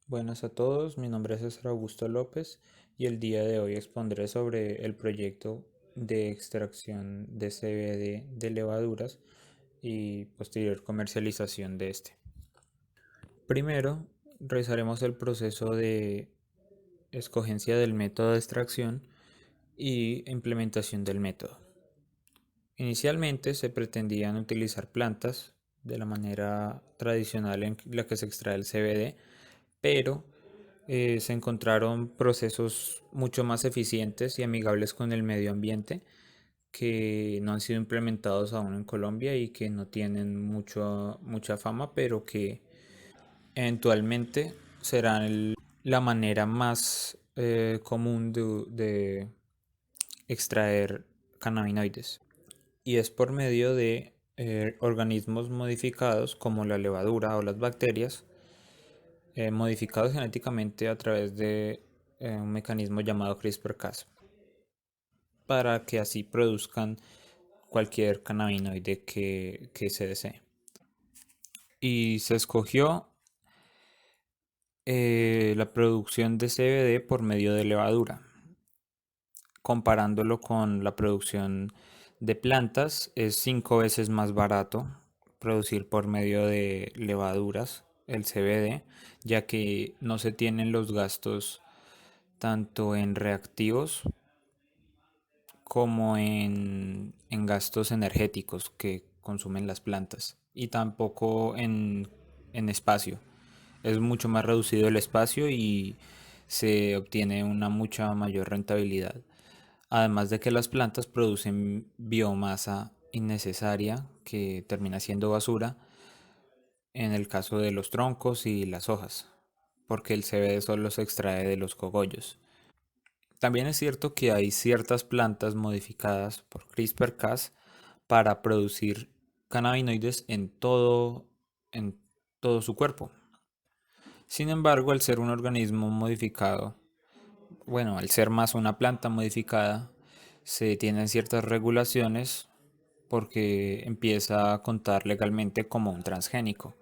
Buenas a todos, mi nombre es César Augusto López y el día de hoy expondré sobre el proyecto de extracción de CBD de levaduras y posterior comercialización de este. Primero, realizaremos el proceso de escogencia del método de extracción y implementación del método. Inicialmente se pretendían utilizar plantas de la manera tradicional en la que se extrae el CBD, pero se encontraron procesos mucho más eficientes y amigables con el medio ambiente que no han sido implementados aún en Colombia y que no tienen mucha fama, pero que eventualmente serán la manera más común de extraer cannabinoides. Y es por medio de organismos modificados como la levadura o las bacterias, modificados genéticamente a través de un mecanismo llamado CRISPR-Cas, para que así produzcan cualquier cannabinoide que se desee. Y se escogió la producción de CBD por medio de levadura. Comparándolo con la producción de plantas, es 5 veces más barato producir por medio de levaduras el CBD, ya que no se tienen los gastos tanto en reactivos como en gastos energéticos que consumen las plantas y tampoco en espacio. Es mucho más reducido el espacio y se obtiene una mucha mayor rentabilidad. Además de que las plantas producen biomasa innecesaria que termina siendo basura en el caso de los troncos y las hojas, porque el CBD solo se extrae de los cogollos. También es cierto que hay ciertas plantas modificadas por CRISPR-Cas para producir cannabinoides en todo su cuerpo. Sin embargo, al ser un organismo modificado, bueno, al ser más una planta modificada, se tienen ciertas regulaciones porque empieza a contar legalmente como un transgénico.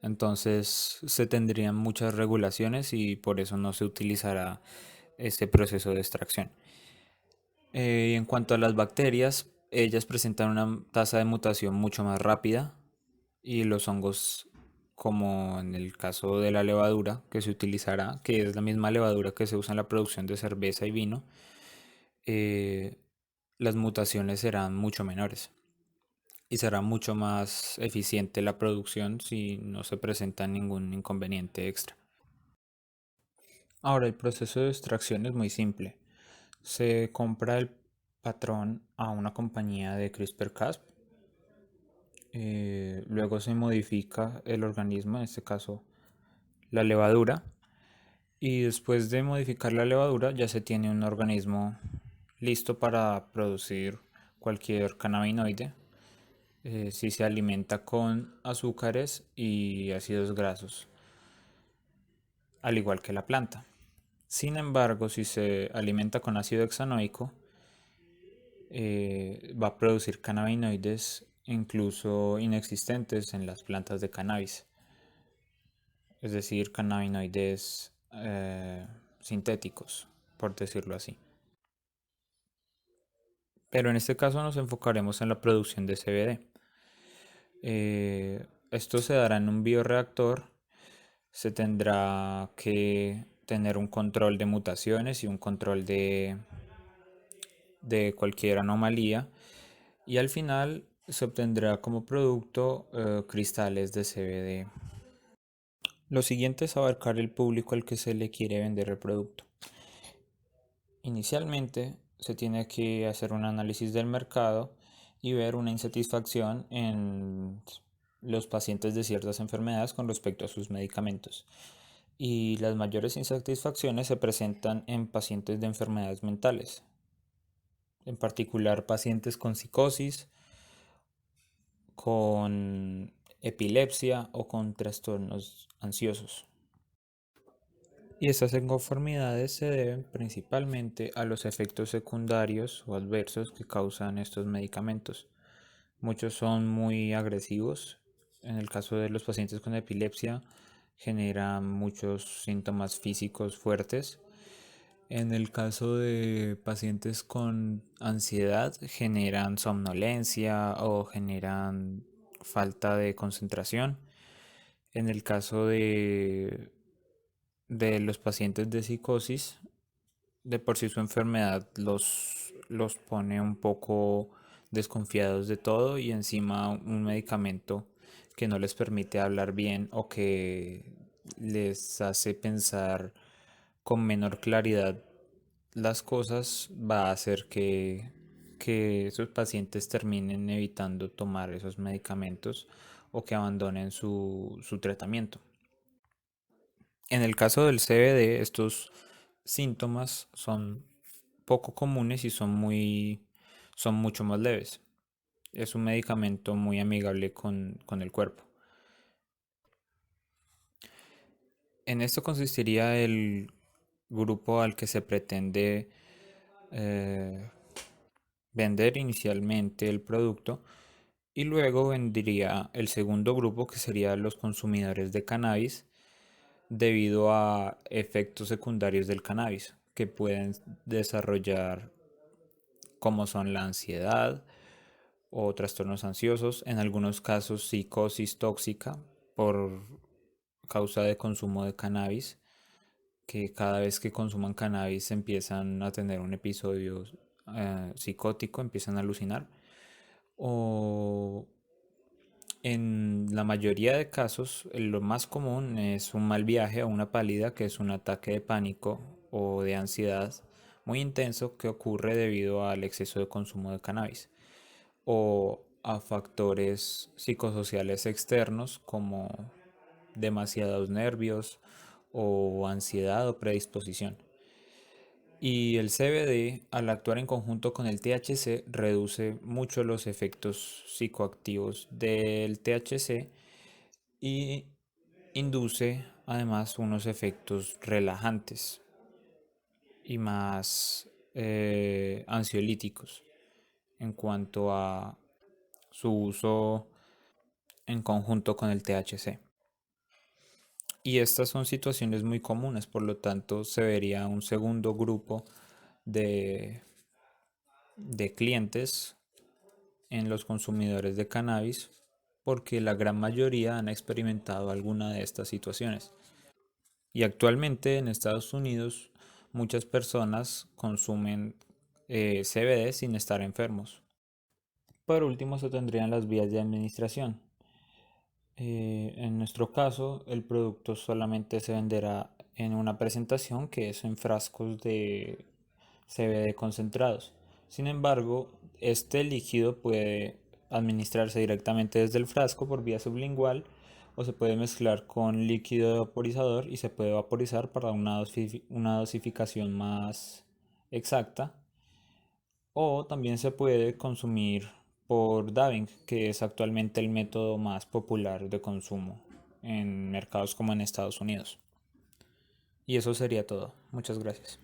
Entonces se tendrían muchas regulaciones y por eso no se utilizará este proceso de extracción. En cuanto a las bacterias, ellas presentan una tasa de mutación mucho más rápida y los hongos, como en el caso de la levadura que se utilizará, que es la misma levadura que se usa en la producción de cerveza y vino, eh, las mutaciones serán mucho menores y será mucho más eficiente la producción si no se presenta ningún inconveniente extra. Ahora, el proceso de extracción es muy simple. Se compra el patrón a una compañía de CRISPR-Cas, luego se modifica el organismo, en este caso la levadura, y después de modificar la levadura ya se tiene un organismo listo para producir cualquier cannabinoide, si se alimenta con azúcares y ácidos grasos, al igual que la planta. Sin embargo, si se alimenta con ácido hexanoico, va a producir cannabinoides incluso inexistentes en las plantas de cannabis, es decir, cannabinoides sintéticos, por decirlo así. Pero en este caso nos enfocaremos en la producción de CBD. Esto se dará en un bioreactor. Se tendrá que tener un control de mutaciones y un control de cualquier anomalía. Y al final se obtendrá como producto cristales de CBD. Lo siguiente es abarcar el público al que se le quiere vender el producto. Inicialmente se tiene que hacer un análisis del mercado y ver una insatisfacción en los pacientes de ciertas enfermedades con respecto a sus medicamentos. Y las mayores insatisfacciones se presentan en pacientes de enfermedades mentales, en particular pacientes con psicosis, con epilepsia o con trastornos ansiosos. Y estas inconformidades se deben principalmente a los efectos secundarios o adversos que causan estos medicamentos. Muchos son muy agresivos. En el caso de los pacientes con epilepsia, genera muchos síntomas físicos fuertes. En el caso de pacientes con ansiedad, generan somnolencia o generan falta de concentración. En el caso de los pacientes de psicosis, de por sí su enfermedad los pone un poco desconfiados de todo, y encima un medicamento que no les permite hablar bien o que les hace pensar con menor claridad las cosas va a hacer que esos pacientes terminen evitando tomar esos medicamentos o que abandonen su tratamiento. En el caso del CBD, estos síntomas son poco comunes y son mucho más leves. Es un medicamento muy amigable con el cuerpo. En esto consistiría el grupo al que se pretende eh, vender inicialmente el producto, y luego vendría el segundo grupo, que sería los consumidores de cannabis, debido a efectos secundarios del cannabis que pueden desarrollar, como son la ansiedad o trastornos ansiosos, en algunos casos psicosis tóxica por causa de consumo de cannabis, que cada vez que consuman cannabis empiezan a tener un episodio psicótico, empiezan a alucinar. O en la mayoría de casos, lo más común es un mal viaje o una pálida, que es un ataque de pánico o de ansiedad muy intenso que ocurre debido al exceso de consumo de cannabis, o a factores psicosociales externos como demasiados nervios o ansiedad o predisposición. Y el CBD, al actuar en conjunto con el THC, reduce mucho los efectos psicoactivos del THC y induce además unos efectos relajantes y más ansiolíticos en cuanto a su uso en conjunto con el THC. Y estas son situaciones muy comunes, por lo tanto se vería un segundo grupo de, de clientes en los consumidores de cannabis, porque la gran mayoría han experimentado alguna de estas situaciones. Y actualmente en Estados Unidos muchas personas consumen CBD sin estar enfermos. Por último se tendrían las vías de administración. En nuestro caso, el producto solamente se venderá en una presentación, que es en frascos de CBD concentrados. Sin embargo, este líquido puede administrarse directamente desde el frasco por vía sublingual, o se puede mezclar con líquido vaporizador y se puede vaporizar para una dosificación más exacta, o también se puede consumir por dabbing, que es actualmente el método más popular de consumo en mercados como en Estados Unidos. Y eso sería todo. Muchas gracias.